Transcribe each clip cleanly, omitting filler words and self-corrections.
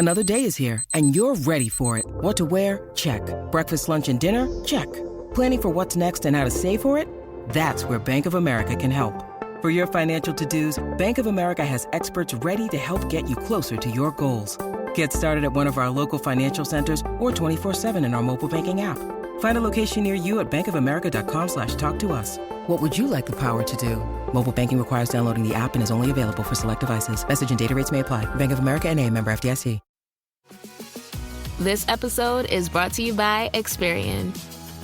Another day is here, and you're ready for it. What to wear? Check. Breakfast, lunch, and dinner? Check. Planning for what's next and how to save for it? That's where Bank of America can help. For your financial to-dos, Bank of America has experts ready to help get you closer to your goals. Get started at one of our local financial centers or 24/7 in our mobile banking app. Find a location near you at bankofamerica.com/talktous. What would you like the power to do? Mobile banking requires downloading the app and is only available for select devices. Message and data rates may apply. Bank of America N.A., member FDIC. This episode is brought to you by Experian.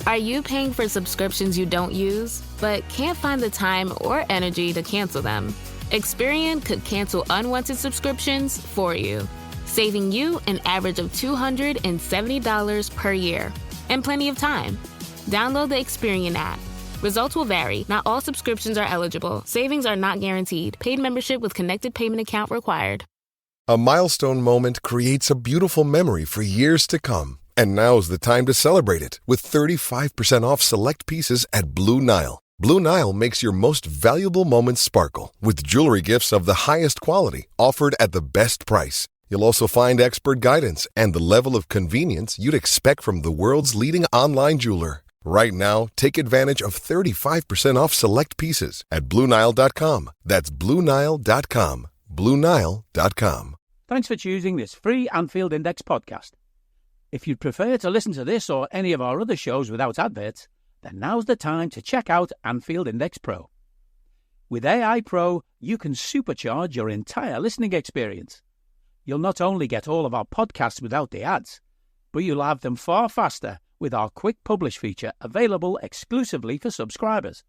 Are you paying for subscriptions you don't use, but can't find the time or energy to cancel them? Experian could cancel unwanted subscriptions for you, saving you an average of $270 per year. And plenty of time. Download the Experian app. Results will vary. Not all subscriptions are eligible. Savings are not guaranteed. Paid membership with connected payment account required. A milestone moment creates a beautiful memory for years to come. And now's the time to celebrate it with 35% off select pieces at Blue Nile. Blue Nile makes your most valuable moments sparkle with jewelry gifts of the highest quality offered at the best price. You'll also find expert guidance and the level of convenience you'd expect from the world's leading online jeweler. Right now, take advantage of 35% off select pieces at BlueNile.com. That's BlueNile.com. BlueNile.com. Thanks for choosing this free Anfield Index podcast. If you'd prefer to listen to this or any of our other shows without adverts, then now's the time to check out Anfield Index Pro. With AI Pro, you can supercharge your entire listening experience. You'll not only get all of our podcasts without the ads, but you'll have them far faster with our Quick Publish feature available exclusively for subscribers.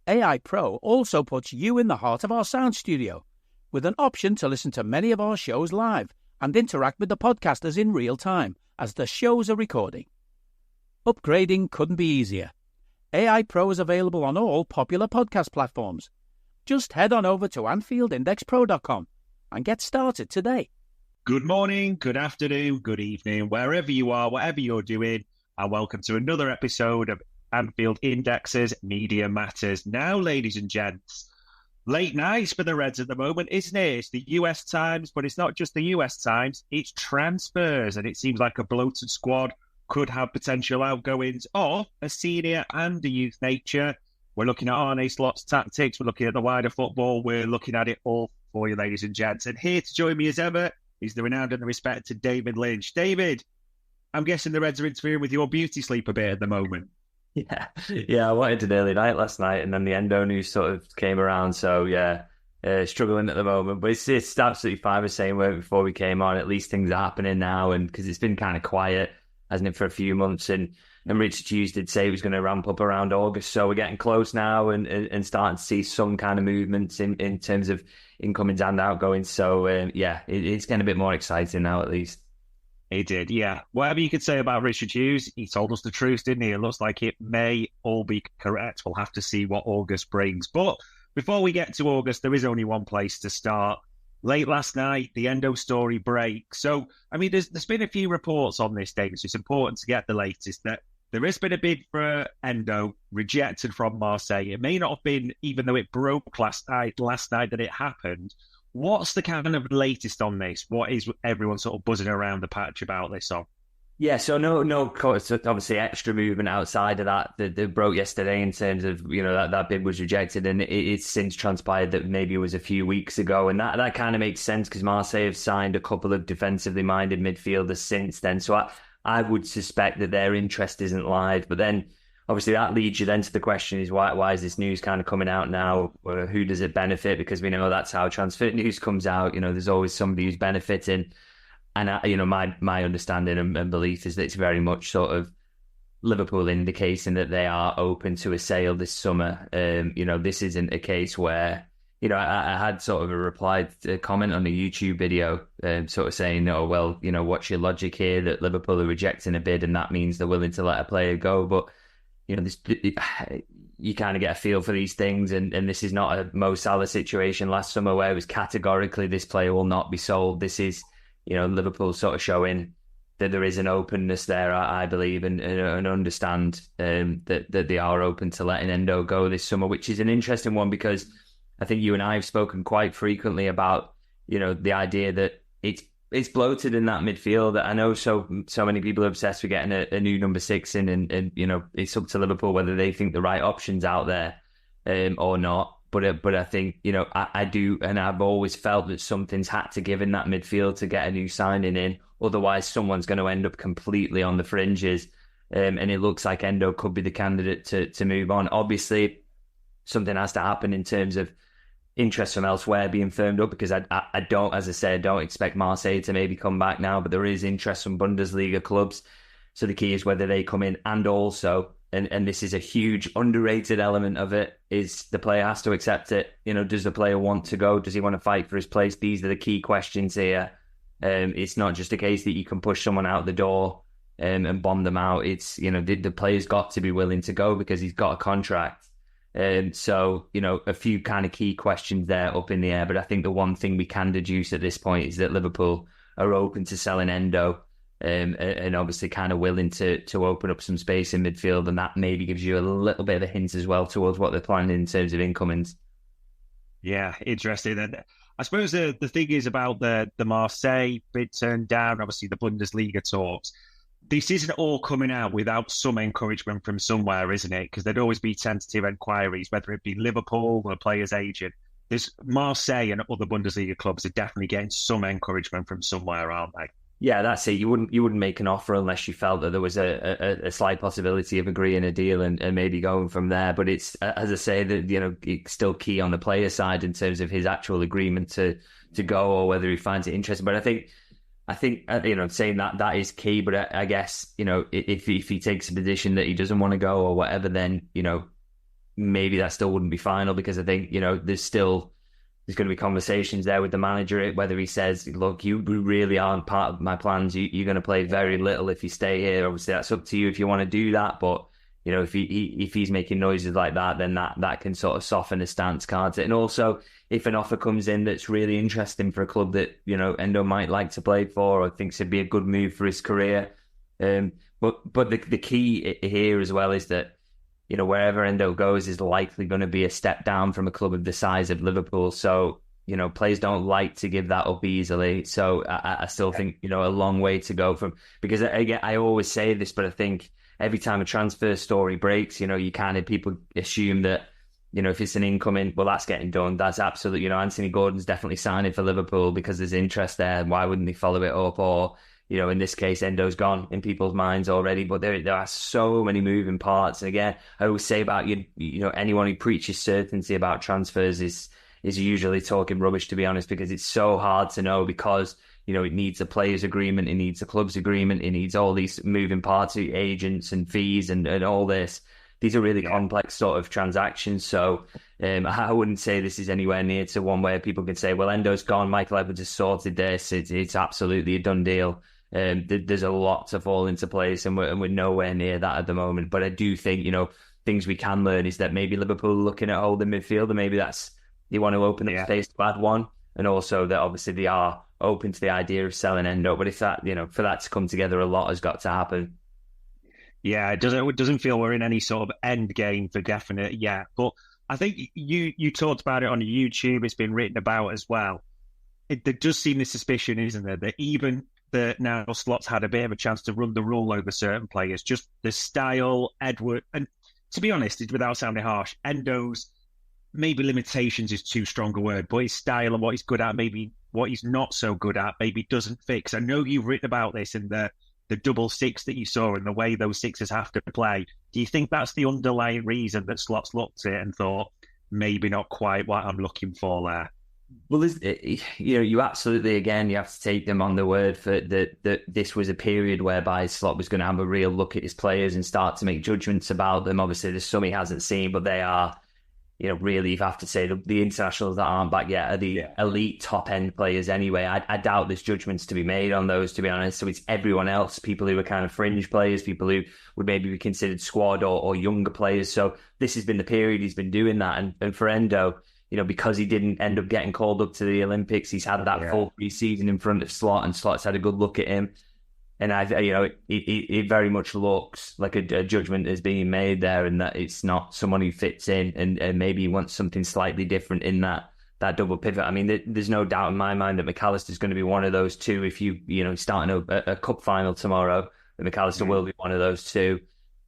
AI Pro also puts you in the heart of our sound studio, with an option to listen to many of our shows live and interact with the podcasters in real time as the shows are recording. Upgrading couldn't be easier. AI Pro is available on all popular podcast platforms. Just head on over to AnfieldIndexPro.com and get started today. Good morning, good afternoon, good evening, wherever you are, whatever you're doing, and welcome to another episode of Anfield Index's Media Matters. Now, ladies and gents, late nights for the Reds at the moment, isn't it? It's the US Times, but it's not just the US Times, it's transfers, and it seems like a bloated squad could have potential outgoings of a senior and a youth nature. We're looking at Arne Slot's tactics, we're looking at the wider football, we're looking at it all for you, ladies and gents. And here to join me as ever is the renowned and the respected David Lynch. David, I'm guessing the Reds are interfering with your beauty sleep a bit at the moment. Yeah, I wanted an early night last night, and then the Endo news sort of came around. So yeah, struggling at the moment, but it's absolutely fine. I was saying before we came on, at least things are happening now, and because it's been kind of quiet, hasn't it, for a few months, and Richard Hughes did say he was going to ramp up around August, so we're getting close now and starting to see some kind of movements in terms of incomings and outgoings. So it's getting a bit more exciting now, at least. He did, yeah. Whatever you could say about Richard Hughes, he told us the truth, didn't he? It looks like it may all be correct. We'll have to see what August brings. But before we get to August, there is only one place to start. Late last night, the Endo story breaks. So, I mean, there's been a few reports on this, David, so it's important to get the latest. That there has been a bid for Endo rejected from Marseille. It may not have been, even though it broke last night that it happened. What's the kind of latest on this? What is everyone sort of buzzing around the patch about this on? Yeah, so no, obviously extra movement outside of that broke yesterday in terms of, that bid was rejected, and it's since transpired that maybe it was a few weeks ago, and that kind of makes sense because Marseille have signed a couple of defensively minded midfielders since then, so I would suspect that their interest isn't live, but then obviously that leads you then to the question is why is this news kind of coming out now? Or who does it benefit? Because we know that's how transfer news comes out. There's always somebody who's benefiting. And, my understanding and belief is that it's very much sort of Liverpool indicating that they are open to a sale this summer. This isn't a case where, I had sort of a replied comment on the YouTube video sort of saying, what's your logic here that Liverpool are rejecting a bid and that means they're willing to let a player go? But you kind of get a feel for these things, and this is not a Mo Salah situation last summer where it was categorically this player will not be sold. This is, Liverpool sort of showing that there is an openness there, I believe, and understand that they are open to letting Endo go this summer, which is an interesting one because I think you and I have spoken quite frequently about, the idea that it's it's bloated in that midfield. I know so many people are obsessed with getting a new number 6 in, and it's up to Liverpool whether they think the right option's out there or not. But I think, I do, and I've always felt that something's had to give in that midfield to get a new signing in. Otherwise, someone's going to end up completely on the fringes. And it looks like Endo could be the candidate to move on. Obviously, something has to happen in terms of interest from elsewhere being firmed up, because I don't, as I said, don't expect Marseille to maybe come back now, but there is interest from Bundesliga clubs. So the key is whether they come in, and also, and this is a huge underrated element of it, is the player has to accept it. Does the player want to go? Does he want to fight for his place? These are the key questions here. It's not just a case that you can push someone out the door and bomb them out. It's, the player's got to be willing to go because he's got a contract. So, a few kind of key questions there up in the air. But I think the one thing we can deduce at this point is that Liverpool are open to selling Endo, and obviously kind of willing to open up some space in midfield. And that maybe gives you a little bit of a hint as well towards what they're planning in terms of incomings. Yeah, interesting. And I suppose the thing is about the Marseille bid turned down, obviously the Bundesliga talks. This isn't all coming out without some encouragement from somewhere, isn't it? Because there'd always be tentative inquiries, whether it be Liverpool or a player's agent. There's Marseille and other Bundesliga clubs are definitely getting some encouragement from somewhere, aren't they? Yeah, that's it. You wouldn't make an offer unless you felt that there was a slight possibility of agreeing a deal and maybe going from there. But it's, as I say, that it's still key on the player side in terms of his actual agreement to go, or whether he finds it interesting. But I think saying that is key. But I guess if he takes a position that he doesn't want to go or whatever, then maybe that still wouldn't be final, because I think there's going to be conversations there with the manager, whether he says, look, you really aren't part of my plans. You're going to play very little if you stay here. Obviously, that's up to you if you want to do that. But, if he's making noises like that, then that can sort of soften his stance, can't it? And also, if an offer comes in that's really interesting for a club that, Endo might like to play for or thinks it'd be a good move for his career. But the key here as well is that, wherever Endo goes is likely going to be a step down from a club of the size of Liverpool. So, players don't like to give that up easily. So I still think, a long way to go because again, I always say this, but I think every time a transfer story breaks, people assume that, if it's an incoming, well, that's getting done. That's absolutely, Anthony Gordon's definitely signing for Liverpool because there's interest there. Why wouldn't they follow it up? Or, in this case, Endo's gone in people's minds already, but there are so many moving parts. And again, I always say about anyone who preaches certainty about transfers is usually talking rubbish, to be honest, because it's so hard to know, because it needs a player's agreement, it needs a club's agreement, it needs all these moving parts, agents and fees and all this. These are really complex sort of transactions. So I wouldn't say this is anywhere near to one where people can say, well, Endo's gone, Michael Edwards has sorted this. It's absolutely a done deal. There's a lot to fall into place, and we're nowhere near that at the moment. But I do think, things we can learn is that maybe Liverpool are looking at holding midfield, and maybe they want to open up space to add one, and also that obviously they are open to the idea of selling Endo. But if that, for that to come together, a lot has got to happen. Yeah, it doesn't feel we're in any sort of end game for definite yet. But I think you talked about it on YouTube. It's been written about as well. There does seem this suspicion, isn't there, that even that now Slot's had a bit of a chance to run the rule over certain players, just the style, Edward, and to be honest, without sounding harsh, Endo's maybe limitations is too strong a word, but his style and what he's good at, maybe what he's not so good at, maybe doesn't fix. I know you've written about this in the double six that you saw and the way those sixes have to play. Do you think that's the underlying reason that Slot's looked at it and thought, maybe not quite what I'm looking for there? Well, you absolutely, again, you have to take them on the word for that this was a period whereby Slot was going to have a real look at his players and start to make judgments about them. Obviously, there's some he hasn't seen, but they are, really, you have to say the internationals that aren't back yet are the elite top end players anyway. I doubt there's judgments to be made on those, to be honest. So it's everyone else, people who are kind of fringe players, people who would maybe be considered squad or younger players. So this has been the period he's been doing that. And for Endo, because he didn't end up getting called up to the Olympics, he's had that full pre-season in front of Slot, and Slot's had a good look at him. And it very much looks like a judgment is being made there, and that it's not someone who fits in, and maybe he wants something slightly different in that double pivot. I mean, there's no doubt in my mind that McAllister's going to be one of those two. If starting a cup final tomorrow, that McAllister will be one of those two.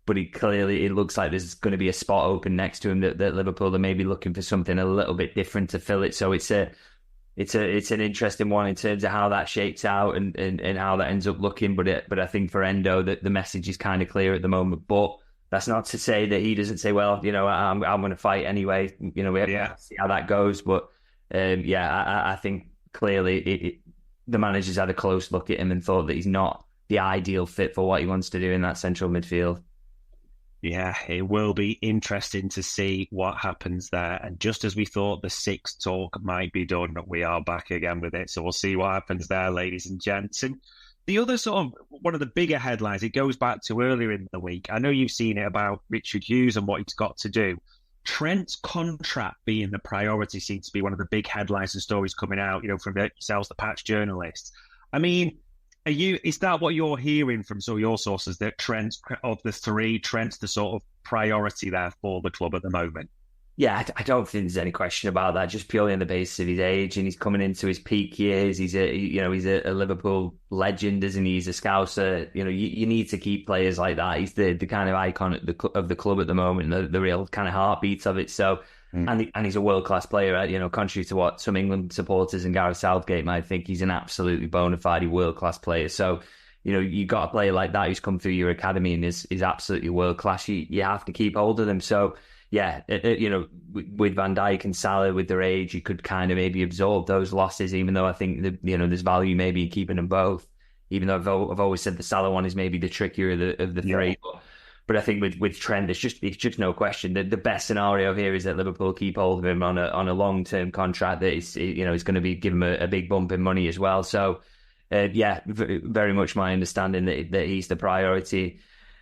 But it looks like there's going to be a spot open next to him that Liverpool are maybe looking for something a little bit different to fill it. So it's an interesting one in terms of how that shapes out and how that ends up looking. But I think for Endo that the message is kind of clear at the moment. But that's not to say that he doesn't say, well, I'm going to fight anyway. We have to see how that goes. But I think clearly the manager's had a close look at him and thought that he's not the ideal fit for what he wants to do in that central midfield. Yeah, it will be interesting to see what happens there. And just as we thought the six talk might be done, we are back again with it. So we'll see what happens there, ladies and gents. And the other sort of one of the bigger headlines, it goes back to earlier in the week. I know you've seen it about Richard Hughes and what he's got to do. Trent's contract being the priority seems to be one of the big headlines and stories coming out, from yourselves, the Patch journalists. I mean, is that what you're hearing from some of your sources, that Trent's the sort of priority there for the club at the moment? Yeah, I don't think there's any question about that. Just purely on the basis of his age, and he's coming into his peak years. He's a Liverpool legend, isn't he? He's a Scouser. You need to keep players like that. He's the kind of icon of the club at the moment, the real kind of heartbeat of it. So. And he's a world-class player, contrary to what some England supporters and Gareth Southgate might think. He's an absolutely bona fide world-class player. So, you got a player like that who's come through your academy and is absolutely world-class. You have to keep hold of them. So, yeah, with Van Dijk and Salah, with their age, you could kind of maybe absorb those losses, even though I think that, there's value maybe in keeping them both. Even though I've always said the Salah one is maybe the trickier of the three. But I think with Trent, it's just no question that the best scenario here is that Liverpool keep hold of him on a long-term contract that is going to be give him a big bump in money as well. So very much my understanding that he's the priority.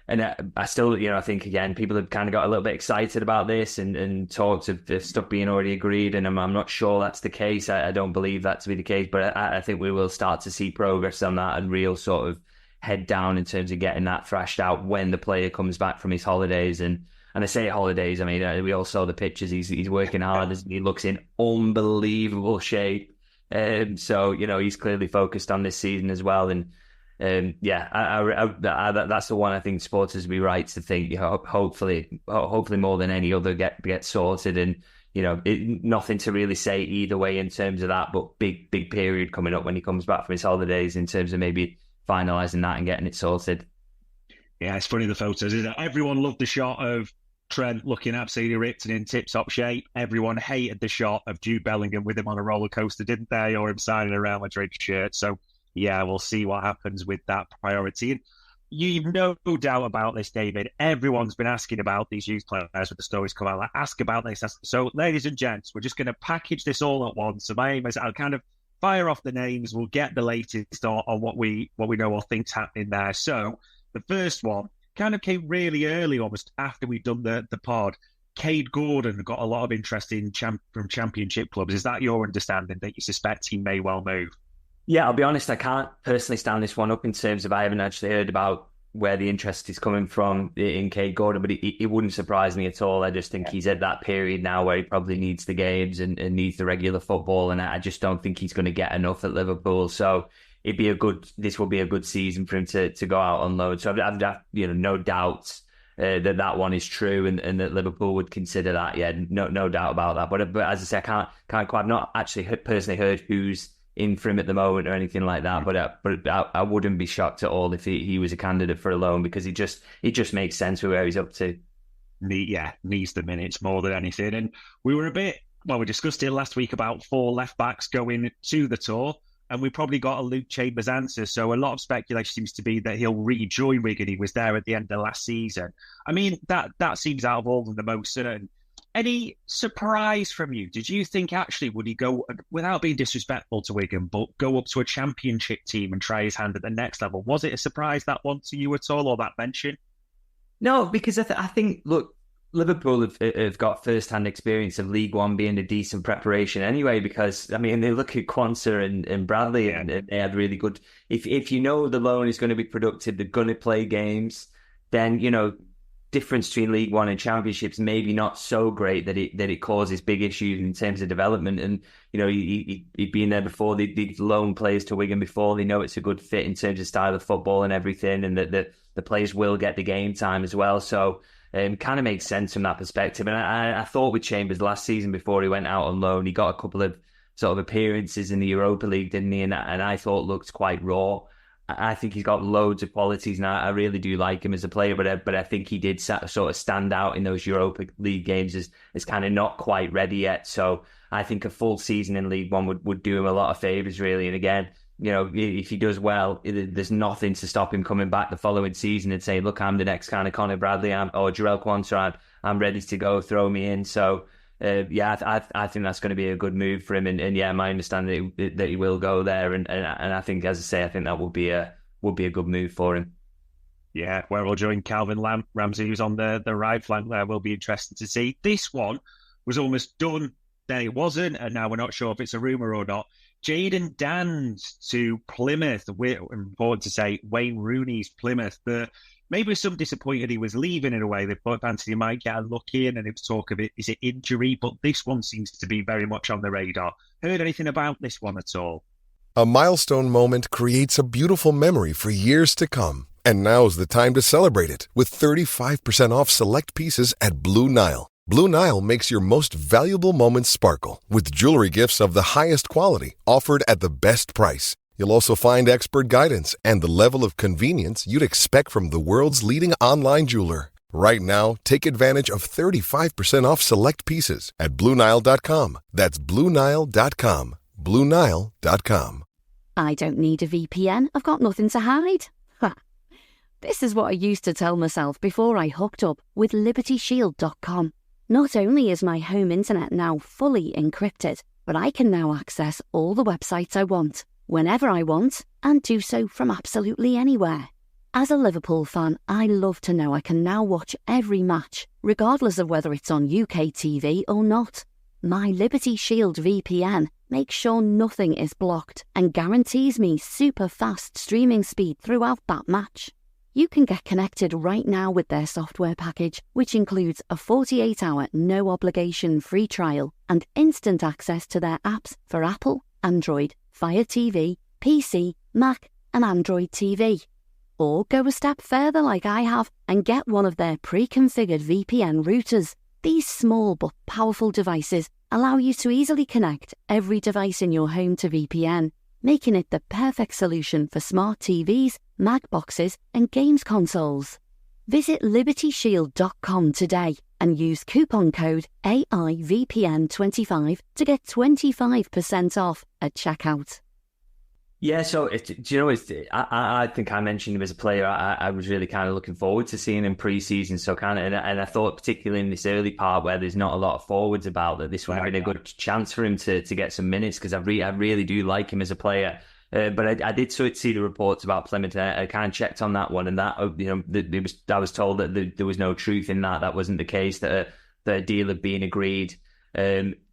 And I still, I think again people have kind of got a little bit excited about this and talked of stuff being already agreed, and I'm not sure that's the case. I don't believe that to be the case, but I think we will start to see progress on that and real sort of head down in terms of getting that thrashed out when the player comes back from his holidays. And I say holidays, I mean, we all saw the pictures. He's working hard. He looks in unbelievable shape. So, he's clearly focused on this season as well. And that's the one I think supporters would be right to think, hopefully more than any other get sorted. And, nothing to really say either way in terms of that, but big period coming up when he comes back from his holidays in terms of maybe finalising that and getting it sorted. Yeah, it's funny, the photos, isn't it? Everyone loved the shot of Trent looking absolutely ripped and in tip-top shape. Everyone hated the shot of Jude Bellingham with him on a roller coaster, didn't they? Or him signing a Real Madrid shirt. So, yeah, we'll see what happens with that priority. And you've no doubt about this, David. Everyone's been asking about these youth players with the stories come out. Ask about this. So, ladies and gents, we're just going to package this all at once. So my aim is I'll kind of fire off the names. We'll get the latest on what we know or think's happening there. So the first one kind of came really early, almost after we'd done the pod. Cade Gordon got a lot of interest from Championship clubs. Is that your understanding, that you suspect he may well move? Yeah, I'll be honest, I can't personally stand this one up in terms of I haven't actually heard about where the interest is coming from in Cade Gordon, but it wouldn't surprise me at all. I just think he's at that period now where he probably needs the games and needs the regular football, and I just don't think he's going to get enough at Liverpool. So this will be a good season for him to go out on loan. So I've no doubts that one is true and that Liverpool would consider that. Yeah, no doubt about that. But as I say, I've not actually personally heard who's in for him at the moment or anything like that, but I wouldn't be shocked at all if he was a candidate for a loan, because it just makes sense with where he's up to. Needs the minutes more than anything. And we discussed it last week about 4 left backs going to the tour, and we probably got a Luke Chambers answer. So a lot of speculation seems to be that he'll rejoin Wigan. He was there at the end of last season. I mean, that seems out of all of them the most certain. Any surprise from you? Did you think actually would he go, without being disrespectful to Wigan, but go up to a Championship team and try his hand at the next level? Was it a surprise, that one, to you at all, or that mention? No, because I think, look, Liverpool have got first-hand experience of League One being a decent preparation anyway, because, I mean, they look at Quansah and Bradley, and they had really good... If you know the loan is going to be productive, they're going to play games, then, difference between League One and Championships maybe not so great that it causes big issues in terms of development. And he'd been there before. They'd loaned players to Wigan before. They know it's a good fit in terms of style of football and everything, and that the players will get the game time as well. So kind of makes sense from that perspective. And I thought with Chambers last season before he went out on loan, he got a couple of sort of appearances in the Europa League, didn't he? And I thought looked quite raw. I think he's got loads of qualities, and I really do like him as a player. But I think he did sort of stand out in those Europa League games as kind of not quite ready yet. So I think a full season in League One would do him a lot of favours, really. And again, if he does well, there's nothing to stop him coming back the following season and saying, "Look, I'm the next kind of Conor Bradley or Jarell Quansah. I'm ready to go. Throw me in." So. I think that's going to be a good move for him, and yeah, my understanding that he will go there, and I think, as I say, I think that would be a good move for him. Yeah, where we'll join Calvin Ramsey, who's on the right flank there. Will be interesting to see. This one was almost done, then it wasn't, and now we're not sure if it's a rumour or not. Jayden Danns to Plymouth. Important to say, Wayne Rooney's Plymouth. Maybe some disappointed he was leaving in a way. They thought Anthony might get a look in, and it was talk of is it injury? But this one seems to be very much on the radar. Heard anything about this one at all? A milestone moment creates a beautiful memory for years to come. And now's the time to celebrate it with 35% off select pieces at Blue Nile. Blue Nile makes your most valuable moments sparkle with jewelry gifts of the highest quality offered at the best price. You'll also find expert guidance and the level of convenience you'd expect from the world's leading online jeweler. Right now, take advantage of 35% off select pieces at BlueNile.com. That's BlueNile.com. BlueNile.com. I don't need a VPN. I've got nothing to hide. Ha. This is what I used to tell myself before I hooked up with LibertyShield.com. Not only is my home internet now fully encrypted, but I can now access all the websites I want, whenever I want, and do so from absolutely anywhere. As a Liverpool fan, I love to know I can now watch every match, regardless of whether it's on UK TV or not. My Liberty Shield VPN makes sure nothing is blocked and guarantees me super fast streaming speed throughout that match. You can get connected right now with their software package, which includes a 48-hour no-obligation free trial and instant access to their apps for Apple, Android, Fire TV, PC, Mac and Android TV. Or go a step further like I have and get one of their pre-configured VPN routers. These small but powerful devices allow you to easily connect every device in your home to VPN, making it the perfect solution for smart TVs, Mac boxes and games consoles. Visit LibertyShield.com today and use coupon code AIVPN25 to get 25% off at checkout. Yeah, so I think I mentioned him as a player. I was really kind of looking forward to seeing him pre-season. So and I thought particularly in this early part where there's not a lot of forwards about, that this would have been a good chance for him to get some minutes, because I really do like him as a player. But I did see the reports about Plymouth. I kind of checked on that one, and that I was told that there was no truth in that. That wasn't the case. That a deal had been agreed.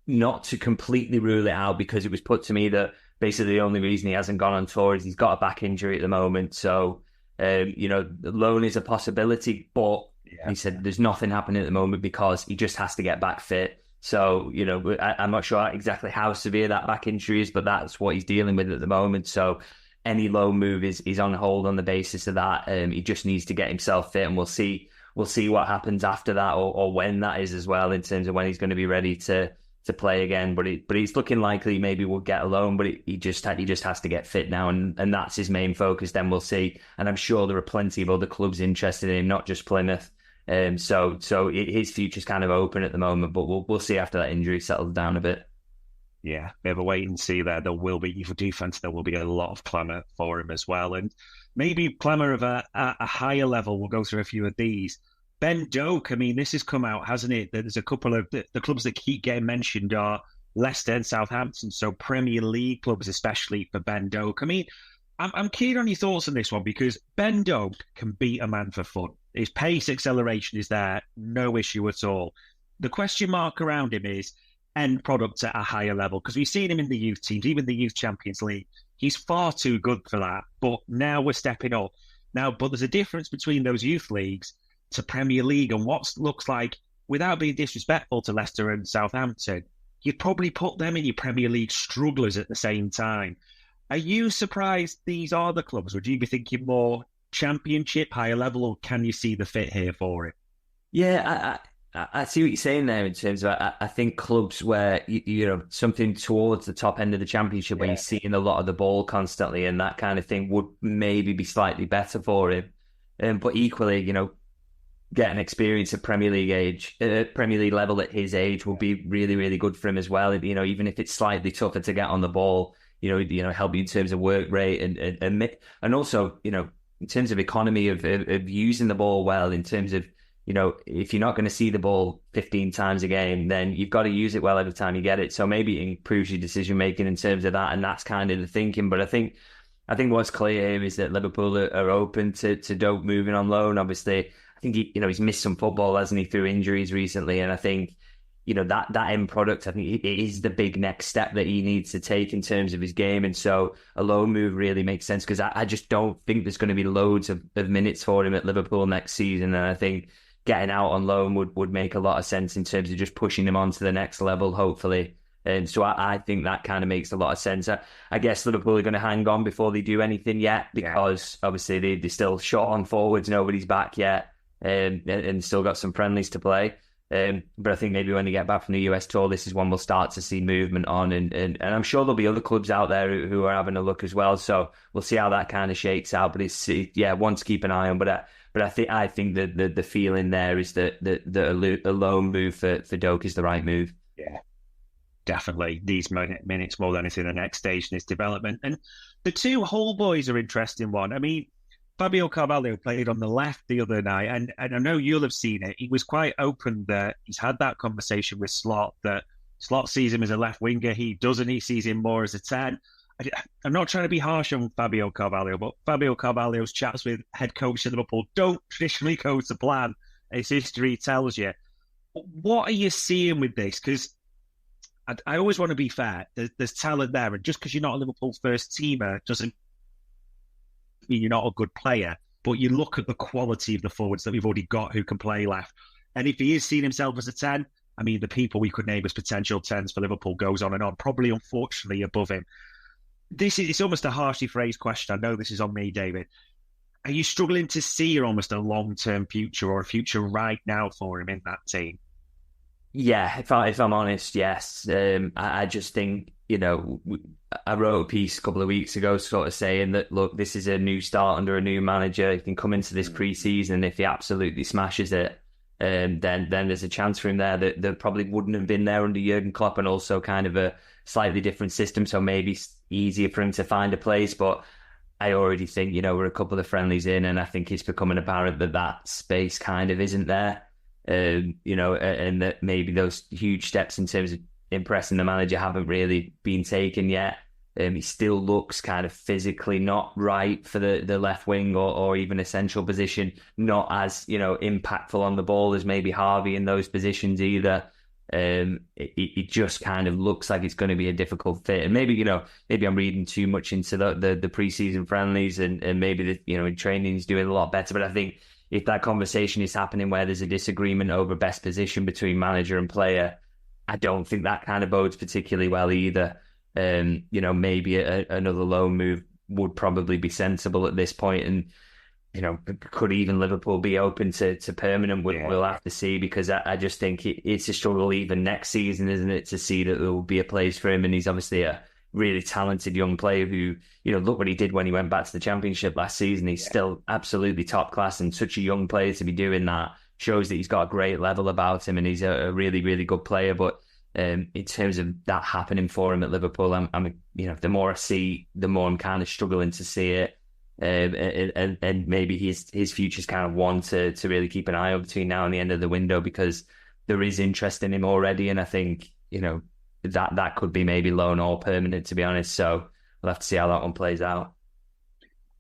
Not to completely rule it out, because it was put to me that basically the only reason he hasn't gone on tour is he's got a back injury at the moment. So, loan is a possibility, but he said there's nothing happening at the moment because he just has to get back fit. So, I'm not sure exactly how severe that back injury is, but that's what he's dealing with at the moment. So any loan move is on hold on the basis of that. He just needs to get himself fit, and we'll see what happens after that, or when that is as well, in terms of when he's going to be ready to play again. But he's looking likely maybe we'll get a loan, but he just has to get fit now, and that's his main focus. Then we'll see. And I'm sure there are plenty of other clubs interested in him, not just Plymouth. So his future's kind of open at the moment, but we'll see after that injury settles down a bit. Yeah, bit of a wait and see there. There will be, for defence, there will be a lot of clamour for him as well. And maybe clamour of a higher level. We'll go through a few of these. Ben Doak, I mean, this has come out, hasn't it? There's a couple of the clubs that keep getting mentioned are Leicester and Southampton, so Premier League clubs, especially for Ben Doak. I mean, I'm keen on your thoughts on this one, because Ben Doak can beat a man for fun. His pace, acceleration is there, no issue at all. The question mark around him is end product at a higher level, because we've seen him in the youth teams, even the Youth Champions League. He's far too good for that, but now we're stepping up. Now, but there's a difference between those youth leagues to Premier League and what looks like, without being disrespectful to Leicester and Southampton, you'd probably put them in your Premier League strugglers at the same time. Are you surprised these are the clubs? Would you be thinking more Championship, higher level, or can you see the fit here for it? Yeah, I see what you're saying there in terms of, I think clubs where, you know, something towards the top end of the Championship where you're seeing a lot of the ball constantly and that kind of thing would maybe be slightly better for him. But equally, you know, getting experience at Premier League level at his age will be really, really good for him as well. You know, even if it's slightly tougher to get on the ball, you know, help you in terms of work rate and also, you know, in terms of economy of using the ball well, in terms of, you know, if you're not going to see the ball 15 times a game, then you've got to use it well every time you get it. So maybe it improves your decision making in terms of that, and that's kind of the thinking. But I think what's clear here is that Liverpool are open to Doak moving on loan. Obviously, I think he's missed some football, hasn't he, through injuries recently, and I think, you know, that end product, I think it is the big next step that he needs to take in terms of his game. And so a loan move really makes sense, because I just don't think there's going to be loads of minutes for him at Liverpool next season. And I think getting out on loan would make a lot of sense in terms of just pushing him on to the next level, hopefully. And so I think that kind of makes a lot of sense. I guess Liverpool are going to hang on before they do anything yet, because obviously they're still short on forwards, nobody's back yet, and still got some friendlies to play. But I think maybe when they get back from the US tour, this is when we'll start to see movement on, and I'm sure there'll be other clubs out there who are having a look as well. So we'll see how that kind of shakes out. But it's one to keep an eye on. But I think that the feeling there is that a loan move for Doak is the right move. Yeah, definitely. These minutes more than anything, the next stage in his development. And the two Hull boys are interesting one. I mean, Fabio Carvalho played on the left the other night, and I know you'll have seen it. He was quite open that he's had that conversation with Slot, that Slot sees him as a left winger. He doesn't. He sees him more as a 10. I'm not trying to be harsh on Fabio Carvalho, but Fabio Carvalho's chats with head coach at Liverpool don't traditionally go to plan, as history tells you. What are you seeing with this? Because I always want to be fair. There's talent there, and just because you're not a Liverpool first teamer doesn't mean you're not a good player. But you look at the quality of the forwards that we've already got who can play left. And if he is seeing himself as a 10, I mean, the people we could name as potential 10s for Liverpool goes on and on, probably unfortunately above him. It's almost a harshly phrased question. I know this is on me, David. Are you struggling to see almost a long-term future or a future right now for him in that team? Yeah, if I'm honest, yes. I just think, you know, I wrote a piece a couple of weeks ago sort of saying that, look, this is a new start under a new manager. He can come into this pre-season, and if he absolutely smashes it, then there's a chance for him there that probably wouldn't have been there under Jurgen Klopp, and also kind of a slightly different system, so maybe it's easier for him to find a place. But I already think, you know, we're a couple of friendlies in, and I think it's becoming apparent that space kind of isn't there. You know, and that maybe those huge steps in terms of impressing the manager haven't really been taken yet. He still looks kind of physically not right for the left wing or even a central position, not as, you know, impactful on the ball as maybe Harvey in those positions either. It just kind of looks like it's going to be a difficult fit. And maybe I'm reading too much into the pre-season friendlies, and maybe in training he's doing a lot better. But I think if that conversation is happening where there's a disagreement over best position between manager and player, I don't think that kind of bodes particularly well either. Maybe another loan move would probably be sensible at this point. And, you know, could even Liverpool be open to permanent? We'll have to see, because I just think it's a struggle even next season, isn't it, to see that there will be a place for him. And he's obviously a really talented young player who, you know, look what he did when he went back to the Championship last season. He's still absolutely top class, and such a young player to be doing that shows that he's got a great level about him, and he's a really, really good player. But in terms of that happening for him at Liverpool, I'm the more I see, the more I'm kind of struggling to see it. And maybe his future's kind of one to really keep an eye on between now and the end of the window, because there is interest in him already, and I think, you know, that could be maybe loan or permanent, to be honest. So we'll have to see how that one plays out.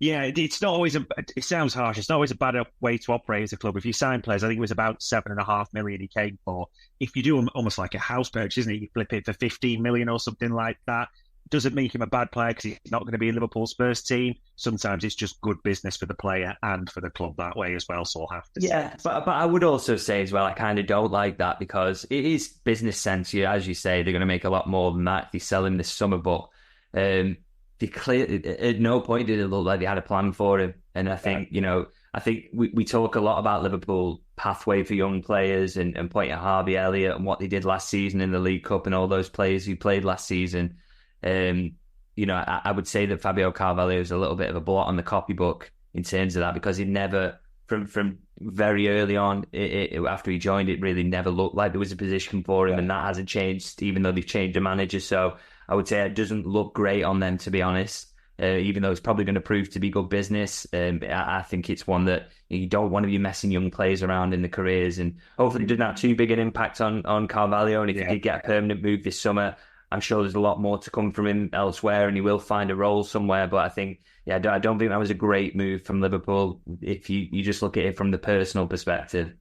Yeah, it's not always it sounds harsh. It's not always a bad way to operate as a club. If you sign players, I think it was about $7.5 million he came for. If you do almost like a house purchase, isn't it? You flip it for 15 million or something like that. doesn't make him a bad player because he's not going to be in Liverpool's first team. Sometimes it's just good business for the player and for the club that way as well, so I'll have to say. Yeah, but I would also say as well, I kind of don't like that because it is business sense. As you say, they're going to make a lot more than that if they sell him this summer, but they clearly, at no point did it look like they had a plan for him. And I think, I think we talk a lot about Liverpool pathway for young players and point at Harvey Elliott and what they did last season in the League Cup and all those players who played last season. I would say that Fabio Carvalho is a little bit of a blot on the copybook in terms of that because he never, from very early on, after he joined, it really never looked like there was a position for him, and that hasn't changed, even though they've changed the manager. So I would say it doesn't look great on them, to be honest. Even though it's probably going to prove to be good business, I think it's one that you don't want to be messing young players around in the careers, and hopefully it didn't have too big an impact on Carvalho. And if he did get a permanent move this summer, I'm sure there's a lot more to come from him elsewhere, and he will find a role somewhere. But I think, I don't think that was a great move from Liverpool if you just look at it from the personal perspective.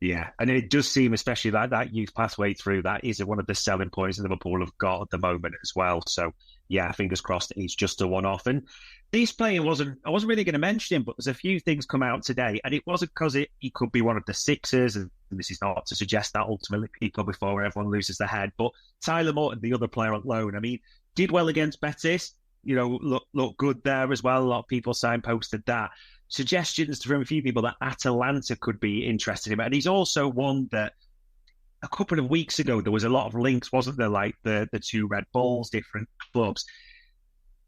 Yeah, and it does seem, especially that youth pathway through, that is one of the selling points Liverpool have got at the moment as well. So, yeah, fingers crossed it's just a one-off. And this player I wasn't really going to mention him, but there's a few things come out today, and it wasn't because he could be one of the Sixers, and this is not to suggest that ultimately people before everyone loses their head, but Tyler Morton, the other player on loan, I mean, did well against Betis, look good there as well. A lot of people signposted that. Suggestions from a few people that Atalanta could be interested in him. And he's also one that a couple of weeks ago, there was a lot of links, wasn't there? Like the two Red Bulls, different clubs.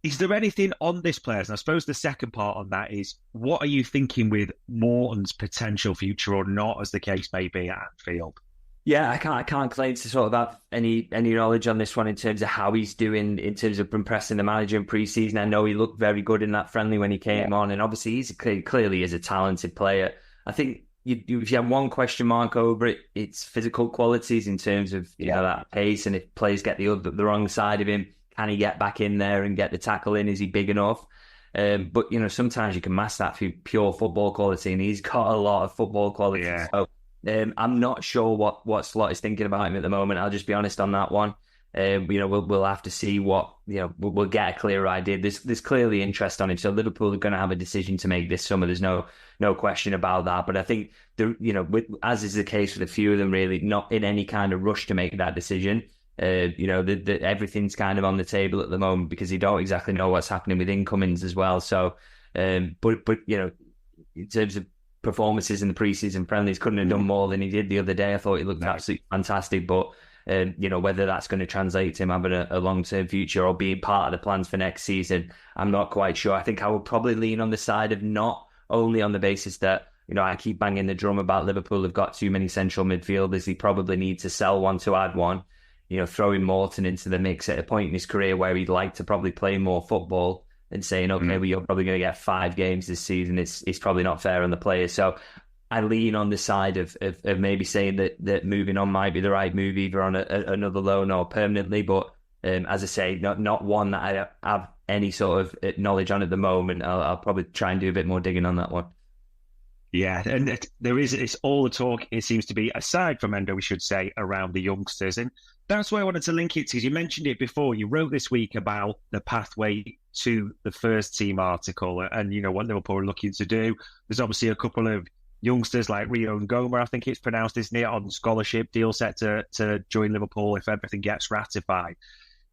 Is there anything on this player? And I suppose the second part on that is, what are you thinking with Morton's potential future or not, as the case may be at Anfield? Yeah, I can't claim to sort of have any knowledge on this one in terms of how he's doing in terms of impressing the manager in pre-season. I know he looked very good in that friendly when he came on, and obviously he's clearly is a talented player. I think if you have one question mark over it, it's physical qualities in terms of that pace, and if players get the wrong side of him, can he get back in there and get the tackle in? Is he big enough? But sometimes you can mask that through pure football quality, and he's got a lot of football quality. Yeah. So, I'm not sure what Slot is thinking about him at the moment. I'll just be honest on that one. We'll have to see what we'll get a clearer idea. There's clearly interest on him, so Liverpool are going to have a decision to make this summer. There's no question about that. But I think as is the case with a few of them, really not in any kind of rush to make that decision. Everything's kind of on the table at the moment because you don't exactly know what's happening with incomings as well. So, but in terms of performances in the pre-season friendlies, couldn't have done more than he did the other day. I thought he looked absolutely fantastic, but whether that's going to translate to him having a long-term future or being part of the plans for next season, I'm not quite sure. I think I would probably lean on the side of not only on the basis that I keep banging the drum about Liverpool have got too many central midfielders. He probably need to sell one to add one. Throwing Morton into the mix at a point in his career where he'd like to probably play more football and saying, okay, well, you're probably going to get 5 games this season. It's probably not fair on the players. So I lean on the side of maybe saying that moving on might be the right move, either on another loan or permanently. But as I say, not one that I have any sort of knowledge on at the moment. I'll probably try and do a bit more digging on that one. Yeah, and it's all the talk, it seems to be, aside from Endo, we should say, around the youngsters. And that's why I wanted to link it to, because you mentioned it before. You wrote this week about the pathway to the first team article and, what Liverpool are looking to do. There's obviously a couple of youngsters like Rio Ngoma, I think it's pronounced, isn't it, on scholarship, deal set to join Liverpool if everything gets ratified.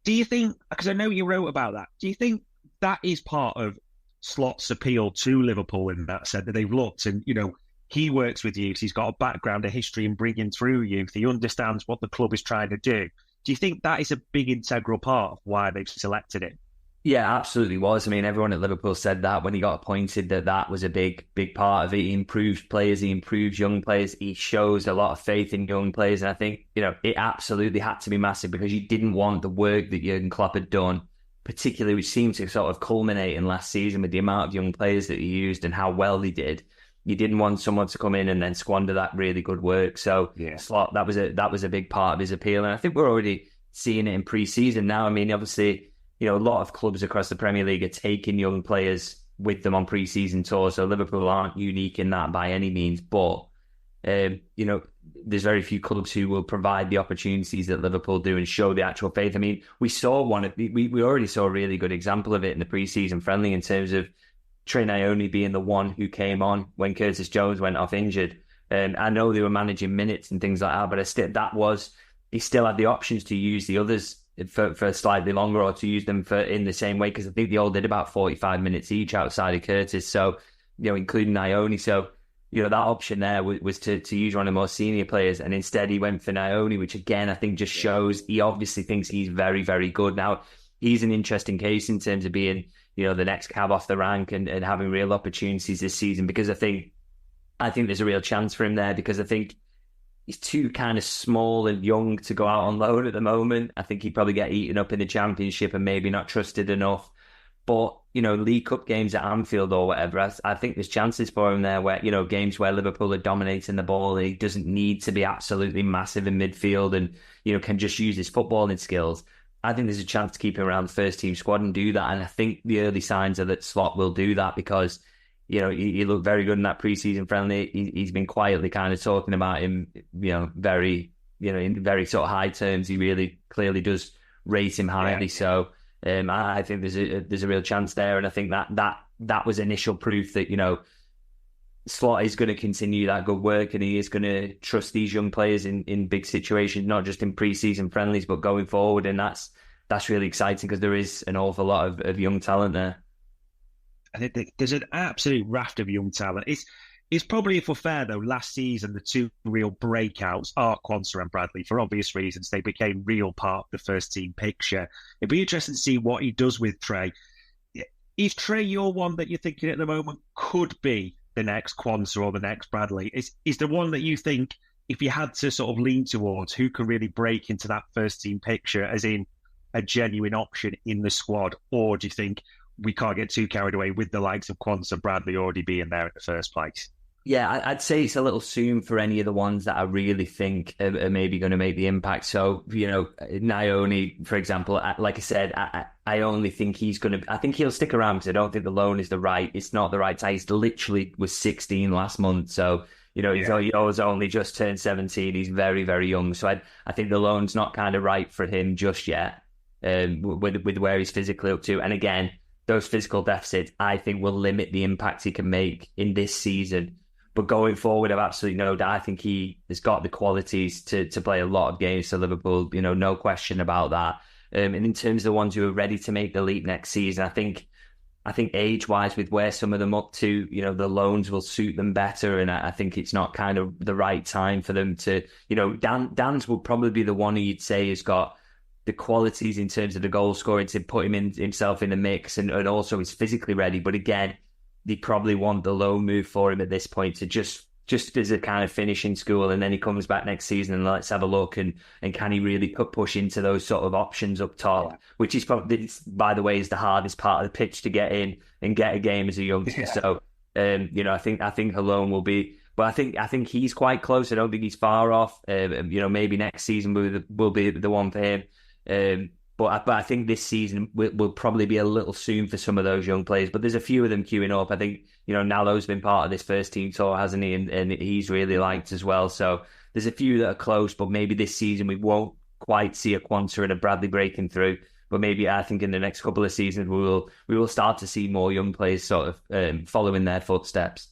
Do you think, because I know you wrote about that, do you think that is part of Slot's appeal to Liverpool in that sense, that they've looked and, he works with youth, he's got a background, a history in bringing through youth, he understands what the club is trying to do. Do you think that is a big integral part of why they've selected him? Yeah, absolutely was. I mean, everyone at Liverpool said that when he got appointed, that was a big part of it. He improves players, he improves young players, he shows a lot of faith in young players. And I think, it absolutely had to be massive because you didn't want the work that Jurgen Klopp had done, particularly which seemed to sort of culminate in last season with the amount of young players that he used and how well he did. You didn't want someone to come in and then squander that really good work. So Slot, that was a big part of his appeal. And I think we're already seeing it in pre-season now. I mean, obviously, a lot of clubs across the Premier League are taking young players with them on pre-season tours. So Liverpool aren't unique in that by any means. But, there's very few clubs who will provide the opportunities that Liverpool do and show the actual faith. I mean, we already saw a really good example of it in the pre-season friendly in terms of Trent being the one who came on when Curtis Jones went off injured. I know they were managing minutes and things like that, but he still had the options to use the others for slightly longer or to use them in the same way, because I think they all did about 45 minutes each outside of Curtis, so including Ione. So that option there was to use one of the more senior players, and instead he went for Ione, which again I think just shows he obviously thinks he's very, very good. Now he's an interesting case in terms of being the next cab off the rank and having real opportunities this season, because I think there's a real chance for him there, because I think he's too kind of small and young to go out on loan at the moment. I think he'd probably get eaten up in the Championship and maybe not trusted enough. But, League Cup games at Anfield or whatever, I think there's chances for him there where, games where Liverpool are dominating the ball, he doesn't need to be absolutely massive in midfield and, can just use his footballing skills. I think there's a chance to keep him around the first team squad and do that. And I think the early signs are that Slot will do that, because he looked very good in that pre-season friendly. He's been quietly kind of talking about him, very, in very sort of high terms. He really clearly does rate him highly. Yeah. So I think there's a real chance there, and I think that was initial proof that Slot is going to continue that good work, and he is going to trust these young players in big situations, not just in pre-season friendlies, but going forward. And that's really exciting, because there is an awful lot of young talent there. I think there's an absolute raft of young talent. It's probably, if we're fair though, last season the two real breakouts are Quansah and Bradley. For obvious reasons, they became real part of the first team picture. It'd be interesting to see what he does with Trey. Is Trey your one that you're thinking at the moment could be the next Quansah or the next Bradley? Is the one that you think, if you had to sort of lean towards, who can really break into that first team picture, as in a genuine option in the squad? Or do you think we can't get too carried away with the likes of Quansah, Bradley already being there in the first place? Yeah, I'd say it's a little soon for any of the ones that I really think are maybe going to make the impact. So, Ione, for example, like I said, I only think I think he'll stick around, because I don't think the loan is it's not the right time. He's literally was 16 last month. So, he was only just turned 17. He's very, very young. So I think the loan's not kind of right for him just yet, with where he's physically up to. And again, those physical deficits, I think, will limit the impact he can make in this season. But going forward, I've absolutely no doubt. I think he has got the qualities to play a lot of games for Liverpool, no question about that. And in terms of the ones who are ready to make the leap next season, I think age-wise, with where some of them up to, the loans will suit them better. And I think it's not kind of the right time for them to, Dan's will probably be the one who you'd say has got the qualities in terms of the goal scoring to put himself in the mix, and also he's physically ready. But again, they probably want the loan move for him at this point to just as a kind of finishing school, and then he comes back next season and let's have a look and can he really push into those sort of options up top, which is probably, by the way, is the hardest part of the pitch to get in and get a game as a youngster. So I think a loan will be, but I think he's quite close. I don't think he's far off. Maybe next season will be the one for him. But I think this season will probably be a little soon for some of those young players. But there's a few of them queuing up. I think, Nalo's been part of this first team tour, hasn't he? And he's really liked as well. So there's a few that are close, but maybe this season we won't quite see a Quansah and a Bradley breaking through. But maybe I think in the next couple of seasons we will start to see more young players sort of following their footsteps.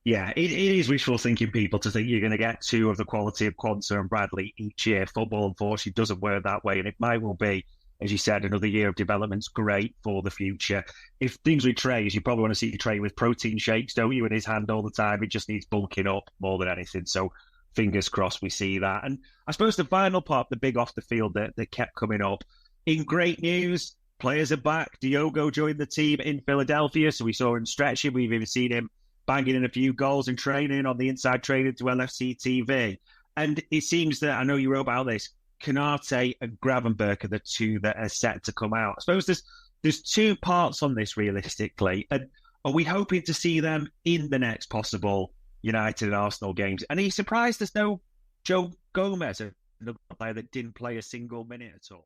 Yeah, it is wishful thinking, people, to think you're going to get two of the quality of Quansah and Bradley each year. Football, unfortunately, doesn't work that way, and it might well be, as you said, another year of development's great for the future. If things with Trey, you probably want to see Trey with protein shakes, don't you, in his hand all the time? It just needs bulking up more than anything. So fingers crossed we see that. And I suppose the final part, the big off the field that kept coming up, in great news, players are back. Diogo joined the team in Philadelphia, so we saw him stretching. We've even seen him banging in a few goals in training on the inside training to LFC TV. And it seems that, I know you wrote about this, Canate and Gravenberch are the two that are set to come out. I suppose there's two parts on this realistically. And are we hoping to see them in the next possible United and Arsenal games? And are you surprised there's no Joe Gomez, another player that didn't play a single minute at all?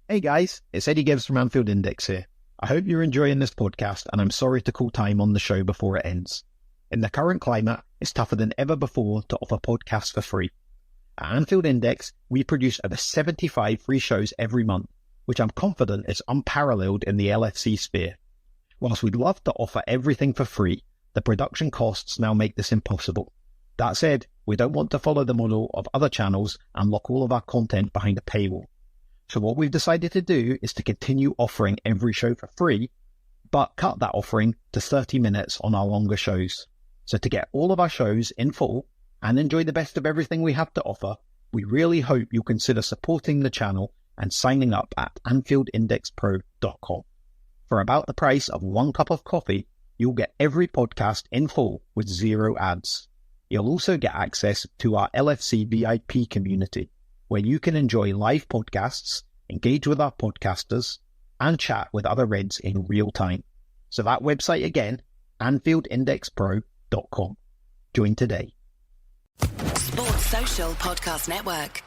Hey guys, it's Eddie Gibbs from Anfield Index here. I hope you're enjoying this podcast, and I'm sorry to call time on the show before it ends. In the current climate, it's tougher than ever before to offer podcasts for free. At Anfield Index, we produce over 75 free shows every month, which I'm confident is unparalleled in the LFC sphere. Whilst we'd love to offer everything for free, the production costs now make this impossible. That said, we don't want to follow the model of other channels and lock all of our content behind a paywall. So what we've decided to do is to continue offering every show for free, but cut that offering to 30 minutes on our longer shows. So to get all of our shows in full and enjoy the best of everything we have to offer, we really hope you'll consider supporting the channel and signing up at AnfieldIndexPro.com. For about the price of 1 cup of coffee, you'll get every podcast in full with 0 ads. You'll also get access to our LFC VIP community, where you can enjoy live podcasts, engage with our podcasters, and chat with other Reds in real time. So that website again, AnfieldIndexPro.com. Join today. Sports Social Podcast Network.